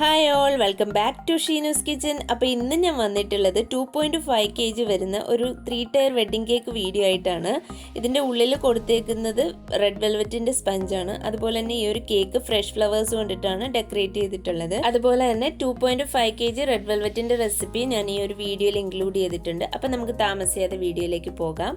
Hi all, welcome back to Sheenu's kitchen. അപ്പോൾ ഇന്ന് ഞാൻ വന്നിട്ടുള്ളത് 2.5 kg വരുന്ന ഒരു 3 ടയർ വെഡ്ഡിംഗ് കേക്ക് വീഡിയോ ആയിട്ടാണ്. ഇതിൻ്റെ ഉള്ളിൽ കൊടുത്തേക്കുന്നത് റെഡ് വെൽവെറ്റിൻ്റെ സ്പഞ്ചാണ്. അതുപോലെ തന്നെ ഈ ഒരു കേക്ക് ഫ്രഷ് ഫ്ലവേഴ്സ് കൊണ്ടിട്ടാണ് ഡെക്കറേറ്റ് ചെയ്തിട്ടുള്ളത്. അതുപോലെ തന്നെ 2.5 kg റെഡ് വെൽവെറ്റിൻ്റെ റെസിപ്പി ഞാൻ ഈ ഒരു വീഡിയോയിൽ ഇൻക്ലൂഡ് ചെയ്തിട്ടുണ്ട്. അപ്പോൾ നമുക്ക് താമസിയാതെ വീഡിയോയിലേക്ക് പോകാം.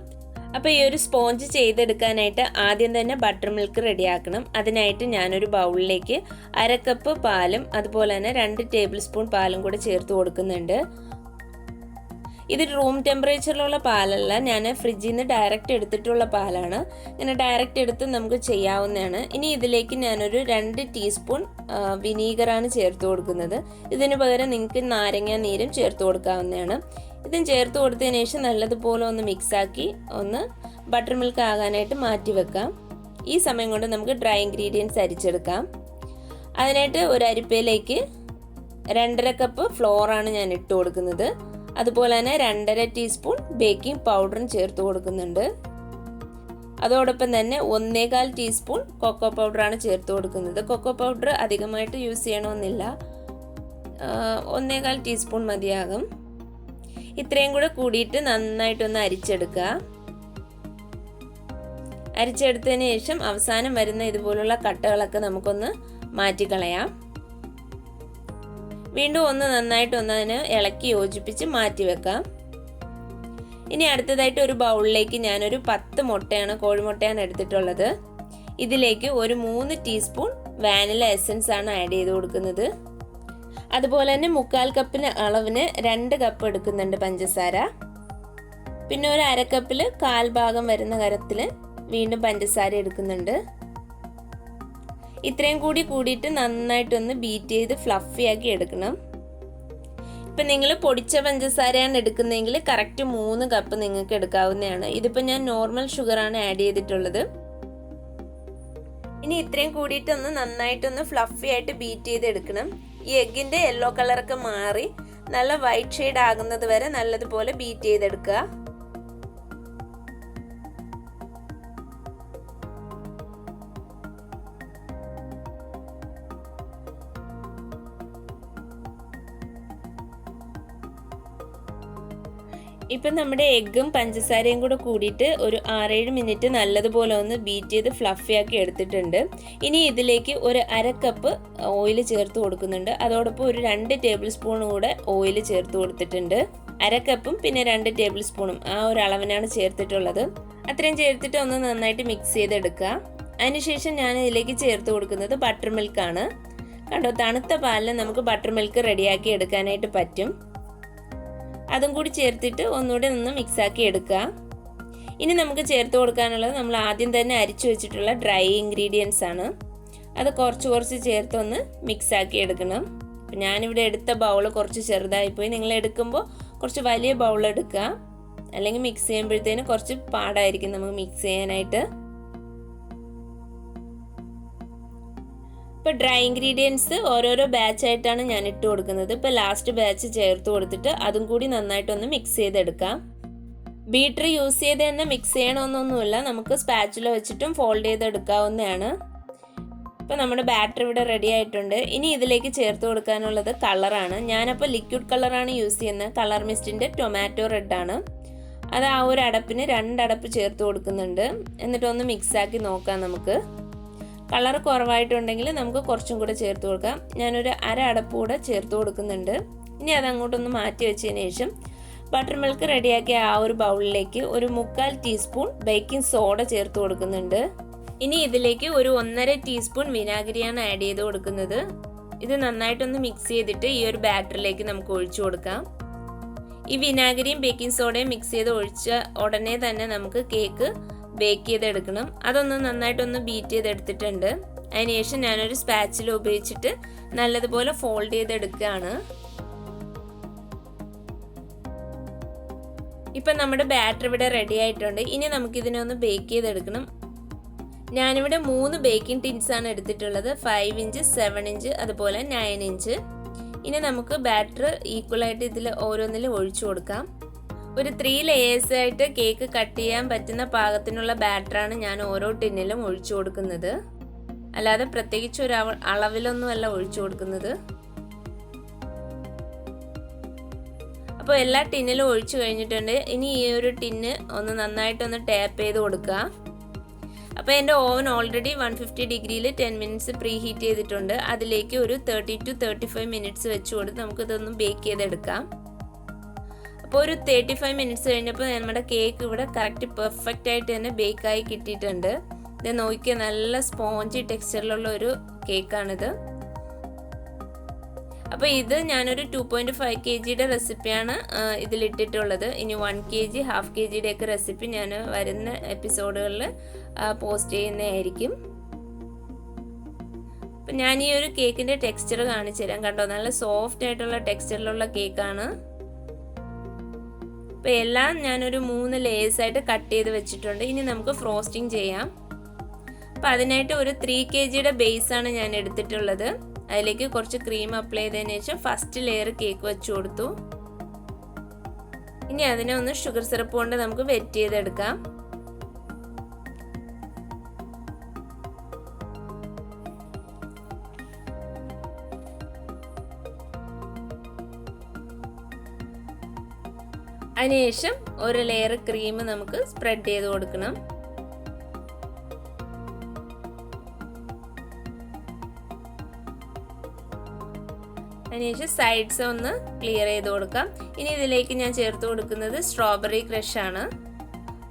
അപ്പോൾ ഈ ഒരു സ്പോഞ്ച് ചെയ്തെടുക്കാനായിട്ട് ആദ്യം തന്നെ ബട്ടർ മിൽക്ക് റെഡിയാക്കണം. അതിനായിട്ട് ഞാനൊരു ബൗളിലേക്ക് 1/2 കപ്പ് പാലും അതുപോലെ തന്നെ 2 ടേബിൾ സ്പൂൺ പാലും കൂടെ ചേർത്ത് കൊടുക്കുന്നുണ്ട്. ഇത് റൂം ടെമ്പറേച്ചറിലുള്ള പാലല്ല, ഞാൻ ഫ്രിഡ്ജിൽ നിന്ന് ഡയറക്റ്റ് എടുത്തിട്ടുള്ള പാലാണ്. ഇങ്ങനെ ഡയറക്റ്റ് എടുത്ത് നമുക്ക് ചെയ്യാവുന്നതാണ്. ഇനി ഇതിലേക്ക് ഞാനൊരു 2 ടീസ്പൂൺ വിനീഗറാണ് ചേർത്ത് കൊടുക്കുന്നത്. ഇതിന് പകരം നിങ്ങൾക്ക് നാരങ്ങ നീരും ചേർത്ത് കൊടുക്കാവുന്നതാണ്. ഇതും ചേർത്ത് കൊടുത്തതിന് ശേഷം നല്ലതുപോലെ ഒന്ന് മിക്സാക്കി ഒന്ന് ബട്ടർ മിൽക്ക് ആകാനായിട്ട് മാറ്റി വെക്കാം. ഈ സമയം കൊണ്ട് നമുക്ക് ഡ്രൈ ഇൻഗ്രീഡിയൻസ് അരിച്ചെടുക്കാം. അതിനായിട്ട് ഒരു അരിപ്പയിലേക്ക് 2.5 കപ്പ് ഫ്ലോറാണ് ഞാൻ ഇട്ട് കൊടുക്കുന്നത്. അതുപോലെ തന്നെ 2.5 ടീസ്പൂൺ ബേക്കിംഗ് പൗഡറും ചേർത്ത് കൊടുക്കുന്നുണ്ട്. അതോടൊപ്പം തന്നെ 1.25 ടീസ്പൂൺ കൊക്കോ പൗഡറാണ് ചേർത്ത് കൊടുക്കുന്നത്. കൊക്കോ പൗഡർ അധികമായിട്ട് യൂസ് ചെയ്യണമെന്നില്ല, 1.25 ടീസ്പൂൺ മതിയാകും. ഇത്രയും കൂടെ കൂടിയിട്ട് നന്നായിട്ടൊന്ന് അരിച്ചെടുക്കുക. അരിച്ചെടുത്തതിന് ശേഷം അവസാനം വരുന്ന ഇതുപോലുള്ള കട്ടകളൊക്കെ നമുക്കൊന്ന് മാറ്റിക്കളയാം. വീണ്ടും ഒന്ന് നന്നായിട്ടൊന്ന് അതിനെ ഇളക്കി യോജിപ്പിച്ച് മാറ്റി വെക്കാം. ഇനി അടുത്തതായിട്ട് ഒരു ബൗളിലേക്ക് ഞാനൊരു 10 മുട്ടയാണ്, കോഴിമുട്ടയാണ് എടുത്തിട്ടുള്ളത്. ഇതിലേക്ക് ഒരു 3 ടീസ്പൂൺ വാനില എസൻസ് ആണ് ആഡ് ചെയ്ത് കൊടുക്കുന്നത്. അതുപോലെ തന്നെ 1/4 കപ്പിന് അളവിന് 2 കപ്പ് എടുക്കുന്നുണ്ട് പഞ്ചസാര. പിന്നെ ഒരു 1/2 കപ്പിൽ 1/4 ഭാഗം വരുന്ന കരത്തിൽ വീണ്ടും പഞ്ചസാര എടുക്കുന്നുണ്ട്. ഇത്രയും കൂടിയിട്ട് നന്നായിട്ടൊന്ന് ബീറ്റ് ചെയ്ത് ഫ്ലഫി ആക്കി എടുക്കണം. ഇപ്പം നിങ്ങൾ പൊടിച്ച പഞ്ചസാരയാണ് എടുക്കുന്നതെങ്കിൽ കറക്റ്റ് 3 കപ്പ് നിങ്ങൾക്ക് എടുക്കാവുന്നതാണ്. ഇതിപ്പോൾ ഞാൻ നോർമൽ ഷുഗറാണ് ആഡ് ചെയ്തിട്ടുള്ളത്. ഇനി ഇത്രയും കൂടിയിട്ടൊന്ന് നന്നായിട്ടൊന്ന് ഫ്ലഫി ആയിട്ട് ബീറ്റ് ചെയ്ത് എടുക്കണം. ഈ എഗ്ഗിൻ്റെ യെല്ലോ കളറൊക്കെ മാറി നല്ല വൈറ്റ് ഷെയ്ഡ് ആകുന്നത് വരെ നല്ലതുപോലെ ബീറ്റ് ചെയ്തെടുക്കുക. ഇപ്പം നമ്മുടെ എഗ്ഗും പഞ്ചസാരയും കൂടെ കൂടിയിട്ട് ഒരു 6-7 മിനിറ്റ് നല്ലതുപോലെ ഒന്ന് ബീറ്റ് ചെയ്ത് ഫ്ലഫി ആക്കി എടുത്തിട്ടുണ്ട്. ഇനി ഇതിലേക്ക് ഒരു 1/2 കപ്പ് ഓയിൽ ചേർത്ത് കൊടുക്കുന്നുണ്ട്. അതോടൊപ്പം ഒരു 2 ടേബിൾ സ്പൂൺ കൂടെ ഓയിൽ ചേർത്ത് കൊടുത്തിട്ടുണ്ട്. 1/2 കപ്പും പിന്നെ 2 ടേബിൾ സ്പൂണും ആ ഒരു അളവിനാണ് ചേർത്തിട്ടുള്ളത്. അത്രയും ചേർത്തിട്ട് ഒന്ന് നന്നായിട്ട് മിക്സ് ചെയ്തെടുക്കുക. അതിനുശേഷം ഞാൻ ഇതിലേക്ക് ചേർത്ത് കൊടുക്കുന്നത് ബട്ടർ മിൽക്കാണ്. കണ്ടോ, തണുത്ത പാലിൽ നമുക്ക് ബട്ടർ മിൽക്ക് റെഡിയാക്കി എടുക്കാനായിട്ട് പറ്റും. അതും കൂടി ചേർത്തിട്ട് ഒന്നുകൂടി ഒന്ന് മിക്സാക്കി എടുക്കുക. ഇനി നമുക്ക് ചേർത്ത് കൊടുക്കാനുള്ളത് നമ്മൾ ആദ്യം തന്നെ അരിച്ചു വെച്ചിട്ടുള്ള ഡ്രൈ ഇൻഗ്രീഡിയൻസ് ആണ്. അത് കുറച്ച് ചേർത്തൊന്ന് മിക്സാക്കി എടുക്കണം. അപ്പം ഞാനിവിടെ എടുത്ത ബൗൾ കുറച്ച് ചെറുതായിപ്പോയി. നിങ്ങൾ എടുക്കുമ്പോൾ കുറച്ച് വലിയ ബൗൾ എടുക്കുക, അല്ലെങ്കിൽ മിക്സ് ചെയ്യുമ്പോഴത്തേന് കുറച്ച് പാടായിരിക്കും നമുക്ക് മിക്സ് ചെയ്യാനായിട്ട്. ഇപ്പോൾ ഡ്രൈ ഇൻഗ്രീഡിയൻസ് ഓരോരോ ബാച്ചായിട്ടാണ് ഞാൻ ഇട്ട് കൊടുക്കുന്നത്. ഇപ്പോൾ ലാസ്റ്റ് ബാച്ച് ചേർത്ത് കൊടുത്തിട്ട് അതും കൂടി നന്നായിട്ടൊന്ന് മിക്സ് ചെയ്തെടുക്കാം. ബീറ്റർ യൂസ് ചെയ്ത് തന്നെ മിക്സ് ചെയ്യണമെന്നൊന്നുമില്ല, നമുക്ക് സ്പാച്ചുല വെച്ചിട്ടും ഫോൾഡ് ചെയ്തെടുക്കാവുന്നതാണ്. ഇപ്പോൾ നമ്മുടെ ബാറ്റർ ഇവിടെ റെഡി ആയിട്ടുണ്ട്. ഇനി ഇതിലേക്ക് ചേർത്ത് കൊടുക്കാനുള്ളത് കളറാണ്. ഞാനപ്പോൾ ലിക്വിഡ് കളറാണ് യൂസ് ചെയ്യുന്നത്. കളർമിസ്റ്റിൻ്റെ ടൊമാറ്റോ റെഡാണ്. അത് ആ ഒരു അടപ്പിന് 2 അടപ്പ് ചേർത്ത് കൊടുക്കുന്നുണ്ട്. എന്നിട്ടൊന്ന് മിക്സാക്കി നോക്കാം. നമുക്ക് കളർ കുറവായിട്ടുണ്ടെങ്കിൽ നമുക്ക് കുറച്ചും കൂടെ ചേർത്ത് കൊടുക്കാം. ഞാനൊരു 1/2 അടപ്പ് കൂടെ ചേർത്ത് കൊടുക്കുന്നുണ്ട്. ഇനി അത് അങ്ങോട്ടൊന്ന് മാറ്റി വെച്ചതിന് ശേഷം ബട്ടർ മിൽക്ക് റെഡിയാക്കിയ ആ ഒരു ബൗളിലേക്ക് ഒരു 1/4 ടീസ്പൂൺ ബേക്കിംഗ് സോഡ ചേർത്ത് കൊടുക്കുന്നുണ്ട്. ഇനി ഇതിലേക്ക് ഒരു 1.5 ടീസ്പൂൺ വിനാഗിരിയാണ് ആഡ് ചെയ്ത് കൊടുക്കുന്നത്. ഇത് നന്നായിട്ടൊന്ന് മിക്സ് ചെയ്തിട്ട് ഈ ഒരു ബാറ്ററിലേക്ക് നമുക്ക് ഒഴിച്ചു കൊടുക്കാം. ഈ വിനാഗിരിയും ബേക്കിംഗ് സോഡയും മിക്സ് ചെയ്ത് ഒഴിച്ച ഉടനെ തന്നെ നമുക്ക് കേക്ക് ബേക്ക് ചെയ്തെടുക്കണം. അതൊന്ന് നന്നായിട്ടൊന്ന് ബീറ്റ് ചെയ്തെടുത്തിട്ടുണ്ട്. അതിനുശേഷം ഞാനൊരു സ്പാച്ചില ഉപയോഗിച്ചിട്ട് നല്ലതുപോലെ ഫോൾഡ് ചെയ്തെടുക്കുകയാണ്. ഇപ്പം നമ്മുടെ ബാറ്റർ ഇവിടെ റെഡി ആയിട്ടുണ്ട്. ഇനി നമുക്കിതിനെ ഒന്ന് ബേക്ക് ചെയ്തെടുക്കണം. ഞാനിവിടെ 3 ബേക്കിംഗ് ടിൻസാണ് എടുത്തിട്ടുള്ളത്. 5 ഇഞ്ച്, 7 ഇഞ്ച്, അതുപോലെ 9 ഇഞ്ച്. ഇനി നമുക്ക് ബാറ്റർ ഈക്വലായിട്ട് ഇതിൽ ഓരോന്നിലും ഒഴിച്ചു കൊടുക്കാം. ഒരു 3 ലെയേഴ്സ് ആയിട്ട് കേക്ക് കട്ട് ചെയ്യാൻ പറ്റുന്ന പാകത്തിനുള്ള ബാറ്ററാണ് ഞാൻ ഓരോ ടിന്നിലും ഒഴിച്ചു കൊടുക്കുന്നത്. അല്ലാതെ പ്രത്യേകിച്ച് ഒരു അളവിലൊന്നുമല്ല ഒഴിച്ചു കൊടുക്കുന്നത്. അപ്പോൾ എല്ലാ ടിന്നിലും ഒഴിച്ചു കഴിഞ്ഞിട്ടുണ്ട്. ഇനി ഈ ഒരു ടിന്ന് ഒന്ന് നന്നായിട്ടൊന്ന് ടാപ്പ് ചെയ്ത് കൊടുക്കുക. അപ്പോൾ എൻ്റെ ഓവൻ ഓൾറെഡി 150 ഡിഗ്രിയിൽ 10 മിനിറ്റ്സ് പ്രീ ഹീറ്റ് ചെയ്തിട്ടുണ്ട്. അതിലേക്ക് ഒരു 30 to 35 മിനിറ്റ്സ് വെച്ച് കൊടുത്ത് നമുക്കിതൊന്ന് ബേക്ക് ചെയ്തെടുക്കാം. അപ്പോൾ ഒരു 35 മിനിറ്റ്സ് കഴിഞ്ഞപ്പോൾ നമ്മുടെ കേക്ക് ഇവിടെ കറക്റ്റ് പെർഫെക്റ്റ് ആയിട്ട് തന്നെ ബേക്കായി കിട്ടിയിട്ടുണ്ട്. ഇത് നോക്കിയാൽ നല്ല സ്പോഞ്ചി ടെക്സ്ചറിലുള്ള ഒരു കേക്കാണിത്. അപ്പോൾ ഇത് ഞാനൊരു 2.5 kgയുടെ റെസിപ്പിയാണ് ഇതിലിട്ടിട്ടുള്ളത്. ഇനി 1 kg, ഹാഫ് kgയുടെ ഒക്കെ റെസിപ്പി ഞാൻ വരുന്ന എപ്പിസോഡുകളിൽ പോസ്റ്റ് ചെയ്യുന്നതായിരിക്കും. അപ്പം ഞാൻ ഈ ഒരു കേക്കിൻ്റെ ടെക്സ്ചർ കാണിച്ചു തരാം. കണ്ടോ, നല്ല സോഫ്റ്റ് ആയിട്ടുള്ള ടെക്സ്ചറിലുള്ള കേക്കാണ്. അപ്പോൾ എല്ലാം ഞാനൊരു 3 ലേയേഴ്സായിട്ട് കട്ട് ചെയ്ത് വെച്ചിട്ടുണ്ട്. ഇനി നമുക്ക് ഫ്രോസ്റ്റിംഗ് ചെയ്യാം. അപ്പോൾ അതിനായിട്ട് ഒരു 3 kgയുടെ ബേസാണ് ഞാൻ എടുത്തിട്ടുള്ളത്. അതിലേക്ക് കുറച്ച് ക്രീം അപ്ലൈ ചെയ്തതിന് ശേഷം ഫസ്റ്റ് ലെയർ കേക്ക് വെച്ച് കൊടുത്തു. ഇനി അതിനെ ഒന്ന് ഷുഗർ സിറപ്പ് കൊണ്ട് നമുക്ക് വെറ്റ് ചെയ്തെടുക്കാം. അതിനുശേഷം ഒരു ലെയർ ക്രീം നമുക്ക് സ്പ്രെഡ് ചെയ്ത് കൊടുക്കണം. അതിനുശേഷം സൈഡ്സ് ഒന്ന് ക്ലിയർ ചെയ്ത് കൊടുക്കാം. ഇനി ഇതിലേക്ക് ഞാൻ ചേർത്ത് കൊടുക്കുന്നത് സ്ട്രോബെറി ക്രഷ് ആണ്.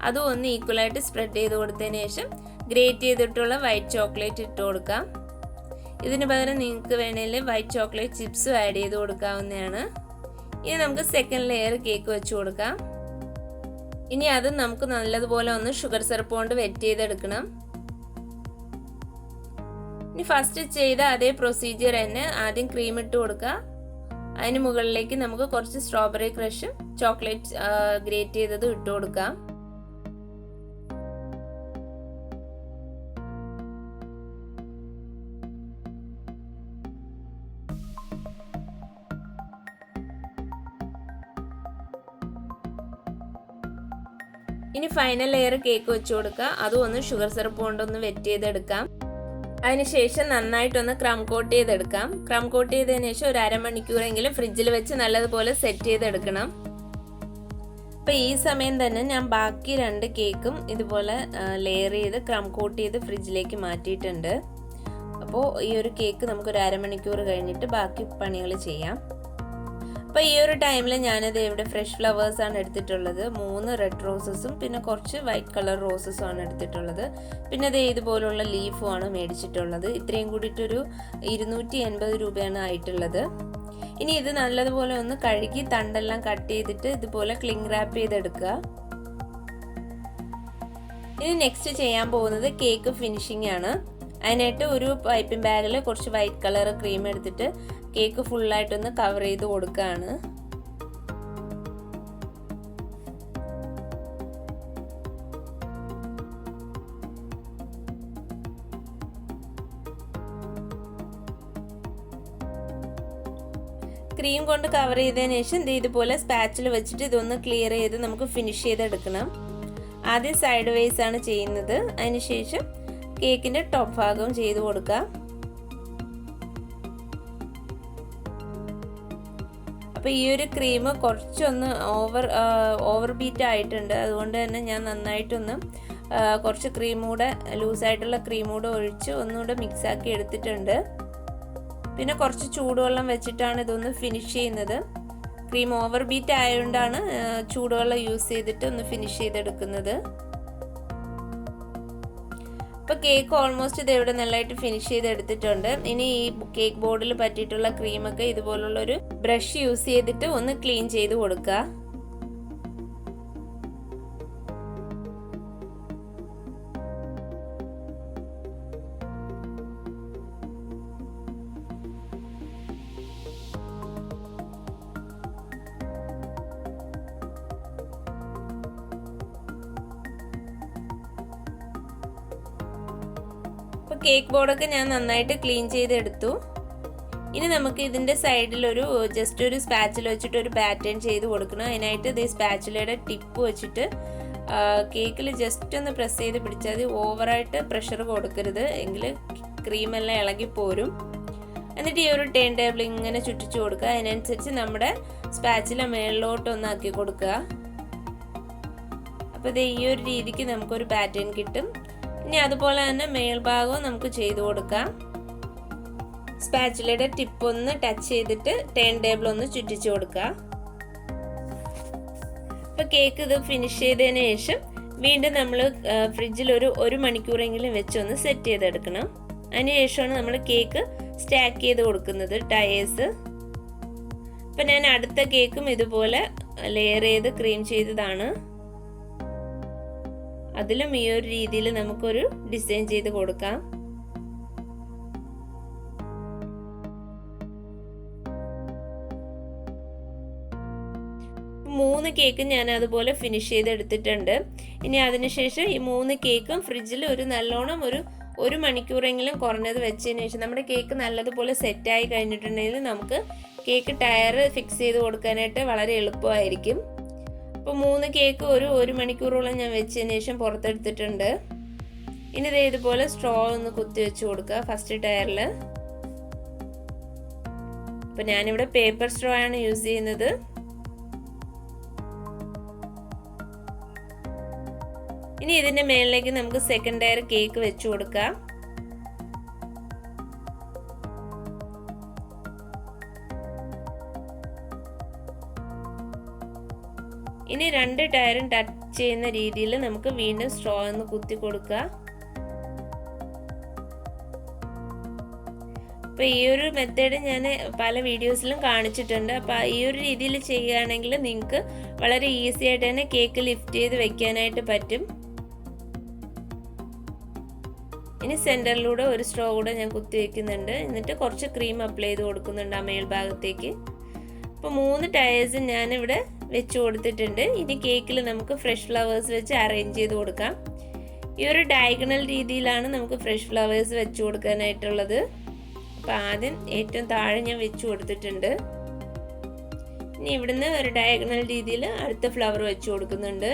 അതും ഒന്ന് ഈക്വലായിട്ട് സ്പ്രെഡ് ചെയ്ത് കൊടുത്തതിന് ശേഷം ഗ്രേറ്റ് ചെയ്തിട്ടുള്ള വൈറ്റ് ചോക്ലേറ്റ് ഇട്ട് കൊടുക്കാം. ഇതിന് പകരം നിങ്ങൾക്ക് വേണമെങ്കിൽ വൈറ്റ് ചോക്ലേറ്റ് ചിപ്സും ആഡ് ചെയ്ത് കൊടുക്കാവുന്നതാണ്. ഇനി നമുക്ക് സെക്കൻഡ് ലെയർ കേക്ക് വെച്ച് കൊടുക്കാം. ഇനി അത് നമുക്ക് നല്ലതുപോലെ ഒന്ന് ഷുഗർ സിറപ്പ് കൊണ്ട് വെറ്റ് ചെയ്തെടുക്കണം. ഇനി ഫസ്റ്റ് ചെയ്ത അതേ പ്രൊസീജിയർ തന്നെ ആദ്യം ക്രീം ഇട്ട് കൊടുക്കുക. അതിന് മുകളിലേക്ക് നമുക്ക് കുറച്ച് സ്ട്രോബെറി ക്രഷും ചോക്ലേറ്റ് ഗ്രേറ്റ് ചെയ്തതും ഇട്ട് കൊടുക്കാം. ഇനി ഫൈനൽ ലെയർ കേക്ക് വെച്ച് കൊടുക്കുക. അതും ഒന്ന് ഷുഗർ സിറപ്പ് കൊണ്ടൊന്ന് വെറ്റ് ചെയ്തെടുക്കാം. അതിനുശേഷം നന്നായിട്ടൊന്ന് ക്രം കോട്ട് ചെയ്തെടുക്കാം. ക്രം കോട്ട് ചെയ്തതിന് ശേഷം ഒരു അരമണിക്കൂറെങ്കിലും ഫ്രിഡ്ജിൽ വെച്ച് നല്ലതുപോലെ സെറ്റ് ചെയ്തെടുക്കണം. അപ്പോൾ ഈ സമയം തന്നെ ഞാൻ ബാക്കി 2 കേക്കും ഇതുപോലെ ലെയർ ചെയ്ത് ക്രം കോട്ട് ചെയ്ത് ഫ്രിഡ്ജിലേക്ക് മാറ്റിയിട്ടുണ്ട്. അപ്പോൾ ഈ ഒരു കേക്ക് നമുക്കൊരു അരമണിക്കൂർ കഴിഞ്ഞിട്ട് ബാക്കി പണികൾ ചെയ്യാം. അപ്പോൾ ഈ ഒരു ടൈമിൽ ഞാനത് ഇവിടെ ഫ്രഷ് ഫ്ലവേഴ്സാണ് എടുത്തിട്ടുള്ളത്. 3 റെഡ് റോസസും പിന്നെ കുറച്ച് വൈറ്റ് കളർ റോസസും ആണ് എടുത്തിട്ടുള്ളത്. പിന്നെ അത് ഇതുപോലുള്ള ലീഫുമാണ് മേടിച്ചിട്ടുള്ളത്. ഇത്രയും കൂടിയിട്ടൊരു 280 രൂപയാണ് ആയിട്ടുള്ളത്. ഇനി ഇത് നല്ലതുപോലെ ഒന്ന് കഴുകി തണ്ടെല്ലാം കട്ട് ചെയ്തിട്ട് ഇതുപോലെ ക്ലിംഗ് റാപ്പ് ചെയ്തെടുക്കുക. ഇനി നെക്സ്റ്റ് ചെയ്യാൻ പോകുന്നത് കേക്ക് ഫിനിഷിംഗ് ആണ്. അതിനായിട്ട് ഒരു പൈപ്പിംഗ് ബാഗിൽ കുറച്ച് വൈറ്റ് കളർ ക്രീം എടുത്തിട്ട് കേക്ക് ഫുള്ളായിട്ടൊന്ന് കവർ ചെയ്ത് കൊടുക്കുകയാണ്. ക്രീം കൊണ്ട് കവർ ചെയ്തതിന് ശേഷം ഇതുപോലെ സ്പാച്ചിൽ വെച്ചിട്ട് ഇതൊന്ന് ക്ലിയർ ചെയ്ത് നമുക്ക് ഫിനിഷ് ചെയ്തെടുക്കണം. ആദ്യം സൈഡ് വേസ് ആണ് ചെയ്യുന്നത്. അതിനുശേഷം കേക്കിൻ്റെ ടോപ്പ് ഭാഗം ചെയ്ത് കൊടുക്കുക. അപ്പോൾ ഈ ഒരു ക്രീം കുറച്ചൊന്ന് ഓവർ ബീറ്റ് ആയിട്ടുണ്ട്. അതുകൊണ്ട് തന്നെ ഞാൻ നന്നായിട്ടൊന്ന് കുറച്ച് ക്രീം കൂടെ ലൂസായിട്ടുള്ള ക്രീം കൂടെ ഒഴിച്ച് ഒന്നുകൂടെ മിക്സാക്കി എടുത്തിട്ടുണ്ട്. പിന്നെ കുറച്ച് ചൂടുവെള്ളം വെച്ചിട്ടാണ് ഇതൊന്ന് ഫിനിഷ് ചെയ്യുന്നത്. ക്രീം ഓവർ ബീറ്റ് ആയതുകൊണ്ടാണ് ചൂടുവെള്ളം യൂസ് ചെയ്തിട്ട് ഒന്ന് ഫിനിഷ് ചെയ്തെടുക്കുന്നത്. അപ്പോൾ കേക്ക് ഓൾമോസ്റ്റ് ഇത് ഇവിടെ നല്ലതായിട്ട് ഫിനിഷ് ചെയ്തെടുത്തിട്ടുണ്ട്. ഇനി ഈ കേക്ക് ബോർഡിൽ പറ്റിയിട്ടുള്ള ക്രീമൊക്കെ ഇതുപോലുള്ളൊരു ബ്രഷ് യൂസ് ചെയ്തിട്ട് ഒന്ന് ക്ലീൻ ചെയ്ത് കൊടുക്കുക. കേക്ക് ബോർഡൊക്കെ ഞാൻ നന്നായിട്ട് ക്ലീൻ ചെയ്തെടുത്തു. ഇനി നമുക്ക് ഇതിൻ്റെ സൈഡിലൊരു ജസ്റ്റ് ഒരു സ്പാച്ചില വെച്ചിട്ട് ഒരു പാറ്റേൺ ചെയ്ത് കൊടുക്കണം. അതിനായിട്ട് ഇത് സ്പാച്ചിലയുടെ ടിപ്പ് വെച്ചിട്ട് കേക്കിൽ ജസ്റ്റ് ഒന്ന് പ്രസ് ചെയ്ത് പിടിച്ചാൽ മതി. ഓവറായിട്ട് പ്രഷർ കൊടുക്കരുത്, എങ്കിൽ ക്രീമെല്ലാം ഇളകിപ്പോരും. എന്നിട്ട് ഈ ഒരു ടേൺ ടേബിൾ ഇങ്ങനെ ചുറ്റിച്ചു കൊടുക്കുക. അതിനനുസരിച്ച് നമ്മുടെ സ്പാച്ചില മേളിലോട്ടൊന്നാക്കി കൊടുക്കുക. അപ്പോൾ ഇത് ഈ ഒരു രീതിക്ക് നമുക്കൊരു പാറ്റേൺ കിട്ടും. ഇനി അതുപോലെ തന്നെ മേൽഭാഗവും നമുക്ക് ചെയ്തു കൊടുക്കാം. സ്പാച്ചിലയുടെ ടിപ്പ് ഒന്ന് ടച്ച് ചെയ്തിട്ട് ടേൺ ടേബിൾ ഒന്ന് ചുറ്റിച്ചു കൊടുക്കുക. അപ്പോൾ കേക്ക് ഇത് ഫിനിഷ് ചെയ്തതിന് ശേഷം വീണ്ടും നമ്മൾ ഫ്രിഡ്ജിൽ ഒരു മണിക്കൂറെങ്കിലും വെച്ചൊന്ന് സെറ്റ് ചെയ്തെടുക്കണം. അതിനുശേഷമാണ് നമ്മൾ കേക്ക് സ്റ്റാക്ക് ചെയ്ത് കൊടുക്കുന്നത് ടയേഴ്സ്. അപ്പം ഞാൻ അടുത്ത കേക്കും ഇതുപോലെ ലെയർ ചെയ്ത് ക്രീം ചെയ്തതാണ്. അതിലും ഈ ഒരു രീതിയിൽ നമുക്കൊരു ഡിസൈൻ ചെയ്ത് കൊടുക്കാം. മൂന്ന് കേക്ക് ഞാൻ അതുപോലെ ഫിനിഷ് ചെയ്തെടുത്തിട്ടുണ്ട്. ഇനി അതിനുശേഷം ഈ 3 കേക്കും ഫ്രിഡ്ജിൽ നല്ലോണം ഒരു മണിക്കൂറെങ്കിലും കുറഞ്ഞത് വെച്ചതിന് ശേഷം നമ്മുടെ കേക്ക് നല്ലതുപോലെ സെറ്റായി കഴിഞ്ഞിട്ടുണ്ടെങ്കിൽ നമുക്ക് കേക്ക് ടയർ ഫിക്സ് ചെയ്ത് കൊടുക്കാനായിട്ട് വളരെ എളുപ്പമായിരിക്കും. അപ്പോൾ 3 കേക്ക് ഒരു മണിക്കൂറോളം ഞാൻ വെച്ചതിന് ശേഷം പുറത്തെടുത്തിട്ടുണ്ട്. ഇനി ഇത് ഇതുപോലെ സ്ട്രോ ഒന്ന് കുത്തി വെച്ച് കൊടുക്കുക ഫസ്റ്റ് ടയറിൽ. അപ്പോൾ ഞാനിവിടെ പേപ്പർ സ്ട്രോ ആണ് യൂസ് ചെയ്യുന്നത്. ഇനി ഇതിന്റെ മേളിലേക്ക് നമുക്ക് സെക്കൻഡ് ടയർ കേക്ക് വെച്ചു കൊടുക്കാം. ഇനി 2 ടയറും ടച്ച് ചെയ്യുന്ന രീതിയിൽ നമുക്ക് വീണ്ടും സ്ട്രോ ഒന്ന് കുത്തി കൊടുക്കുക. അപ്പോൾ ഈ ഒരു മെത്തേഡ് ഞാൻ പല വീഡിയോസിലും കാണിച്ചിട്ടുണ്ട്. അപ്പോൾ ഈ ഒരു രീതിയിൽ ചെയ്യുകയാണെങ്കിൽ നിങ്ങൾക്ക് വളരെ ഈസി ആയിട്ട് തന്നെ കേക്ക് ലിഫ്റ്റ് ചെയ്ത് വെക്കാനായിട്ട് പറ്റും. ഇനി സെൻറ്ററിലൂടെ ഒരു സ്ട്രോ കൂടെ ഞാൻ കുത്തി വെക്കുന്നുണ്ട്. എന്നിട്ട് കുറച്ച് ക്രീം അപ്ലൈ ചെയ്ത് കൊടുക്കുന്നുണ്ട് ആ മേൽഭാഗത്തേക്ക്. അപ്പോൾ 3 ടയേഴ്സ് ഞാനിവിടെ വെച്ച് കൊടുത്തിട്ടുണ്ട്. ഇനി കേക്കിൽ നമുക്ക് ഫ്രഷ് ഫ്ലവേഴ്സ് വെച്ച് അറേഞ്ച് ചെയ്ത് കൊടുക്കാം. ഈ ഒരു ഡയഗണൽ രീതിയിലാണ് നമുക്ക് ഫ്രഷ് ഫ്ലവേഴ്സ് വെച്ച് കൊടുക്കാനായിട്ടുള്ളത്. അപ്പോൾ ആദ്യം ഏറ്റവും താഴെ ഞാൻ വെച്ച് കൊടുത്തിട്ടുണ്ട്. ഇനി ഇവിടുന്ന് ഒരു ഡയഗണൽ രീതിയിൽ അടുത്ത ഫ്ലവർ വെച്ച് കൊടുക്കുന്നുണ്ട്.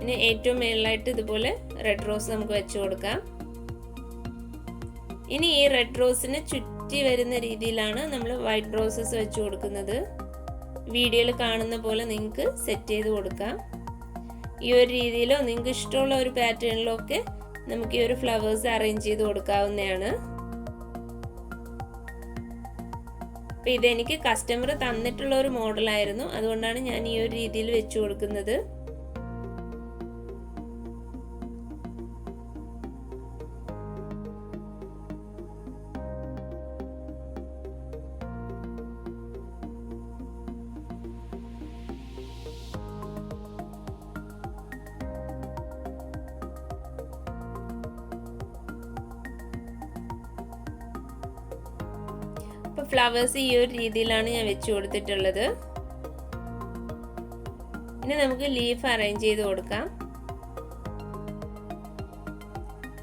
ഇനി ഏറ്റവും മേളിലായിട്ട് ഇതുപോലെ റെഡ് റോസ് നമുക്ക് വെച്ച് കൊടുക്കാം. ഇനി ഈ റെഡ് റോസിന് ചുറ്റി വരുന്ന രീതിയിലാണ് നമ്മൾ വൈറ്റ് റോസസ് വെച്ച് കൊടുക്കുന്നത്. വീഡിയോയിൽ കാണുന്ന പോലെ നിങ്ങൾക്ക് സെറ്റ് ചെയ്ത് കൊടുക്കാം. ഈ ഒരു രീതിയിലോ നിങ്ങൾക്ക് ഇഷ്ടമുള്ള ഒരു പാറ്റേണിലോ ഒക്കെ നമുക്ക് ഈ ഒരു ഫ്ലവേഴ്സ് അറേഞ്ച് ചെയ്ത് കൊടുക്കാവുന്നതാണ്. അപ്പോൾ ഇതെനിക്ക് കസ്റ്റമർ തന്നിട്ടുള്ള ഒരു മോഡലായിരുന്നു, അതുകൊണ്ടാണ് ഞാൻ ഈ ഒരു രീതിയിൽ വെച്ച് കൊടുക്കുന്നത്. അപ്പോൾ ഫ്ലവേഴ്സ് ഈ ഒരു രീതിയിലാണ് ഞാൻ വെച്ച് കൊടുത്തിട്ടുള്ളത്. ഇനി നമുക്ക് ലീഫ് അറേഞ്ച് ചെയ്ത് കൊടുക്കാം.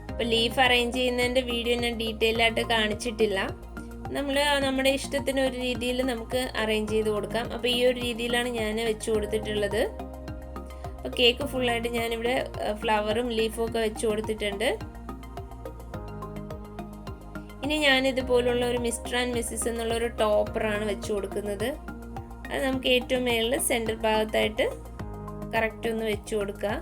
അപ്പോൾ ലീഫ് അറേഞ്ച് ചെയ്യുന്നതിൻ്റെ വീഡിയോ ഞാൻ ഡീറ്റെയിൽ ആയിട്ട് കാണിച്ചിട്ടില്ല. നമ്മുടെ ഇഷ്ടത്തിന് ഒരു രീതിയിൽ നമുക്ക് അറേഞ്ച് ചെയ്ത് കൊടുക്കാം. അപ്പോൾ ഈ ഒരു രീതിയിലാണ് ഞാൻ വെച്ച് കൊടുത്തിട്ടുള്ളത്. അപ്പോൾ കേക്ക് ഫുള്ളായിട്ട് ഞാനിവിടെ ഫ്ലവറും ലീഫും ഒക്കെ വെച്ച് കൊടുത്തിട്ടുണ്ട്. ഇനി ഞാനിതുപോലുള്ള ഒരു മിസ്റ്റർ ആൻഡ് മിസ്സിസ് എന്നുള്ള ഒരു ടോപ്പറാണ് വെച്ച് കൊടുക്കുന്നത്. അത് നമുക്ക് ഏറ്റവും മേളിൽ സെൻറ്റർ ഭാഗത്തായിട്ട് കറക്റ്റ് ഒന്ന് വെച്ച് കൊടുക്കുക.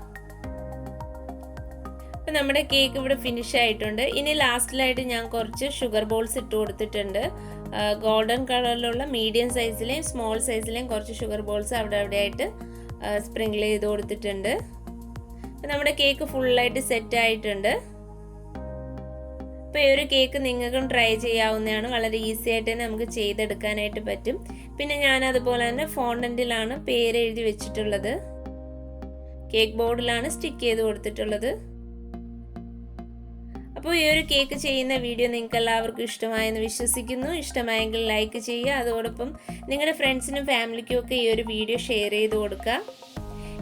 അപ്പം നമ്മുടെ കേക്ക് ഇവിടെ ഫിനിഷ് ആയിട്ടുണ്ട്. ഇനി ലാസ്റ്റിലായിട്ട് ഞാൻ കുറച്ച് ഷുഗർ ബോൾസ് ഇട്ട് കൊടുത്തിട്ടുണ്ട്. ഗോൾഡൻ കളറിലുള്ള മീഡിയം സൈസിലെയും സ്മോൾ സൈസിലെയും കുറച്ച് ഷുഗർ ബോൾസ് അവിടെ ആയിട്ട് സ്പ്രിങ്കിൾ ചെയ്ത് കൊടുത്തിട്ടുണ്ട്. അപ്പം നമ്മുടെ കേക്ക് ഫുള്ളായിട്ട് സെറ്റ് ആയിട്ടുണ്ട്. അപ്പോൾ ഈ ഒരു കേക്ക് നിങ്ങൾക്കും ട്രൈ ചെയ്യാവുന്നതാണ്. വളരെ ഈസി ആയിട്ട് തന്നെ നമുക്ക് ചെയ്തെടുക്കാനായിട്ട് പറ്റും. പിന്നെ ഞാൻ അതുപോലെ തന്നെ ഫോണ്ടന്റിലാണ് പേര് എഴുതി വെച്ചിട്ടുള്ളത്. കേക്ക് ബോർഡിലാണ് സ്റ്റിക്ക് ചെയ്ത് കൊടുത്തിട്ടുള്ളത്. അപ്പോൾ ഈ ഒരു കേക്ക് ചെയ്യുന്ന വീഡിയോ നിങ്ങൾക്ക് എല്ലാവർക്കും ഇഷ്ടമായെന്ന് വിശ്വസിക്കുന്നു. ഇഷ്ടമായെങ്കിൽ ലൈക്ക് ചെയ്യുക. അതോടൊപ്പം നിങ്ങളുടെ ഫ്രണ്ട്സിനും ഫാമിലിക്കും ഒക്കെ ഈ ഒരു വീഡിയോ ഷെയർ ചെയ്ത് കൊടുക്കുക.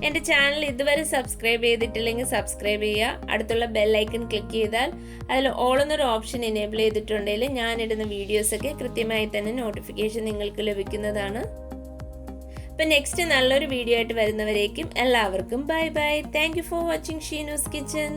എൻ്റെ ചാനൽ ഇതുവരെ സബ്സ്ക്രൈബ് ചെയ്തിട്ടില്ലെങ്കിൽ സബ്സ്ക്രൈബ് ചെയ്യുക. അടുത്തുള്ള ബെൽ ഐക്കൺ ക്ലിക്ക് ചെയ്താൽ അതിൽ ഓൾ എന്നൊരു ഓപ്ഷൻ എനേബിൾ ചെയ്തിട്ടുണ്ടെങ്കിൽ ഞാനിടുന്ന വീഡിയോസൊക്കെ കൃത്യമായി തന്നെ നോട്ടിഫിക്കേഷൻ നിങ്ങൾക്ക് ലഭിക്കുന്നതാണ്. അപ്പം നെക്സ്റ്റ് നല്ലൊരു വീഡിയോ ആയിട്ട് വരുന്നവരേക്കും എല്ലാവർക്കും bye bye. Thank you for watching Sheenu's kitchen.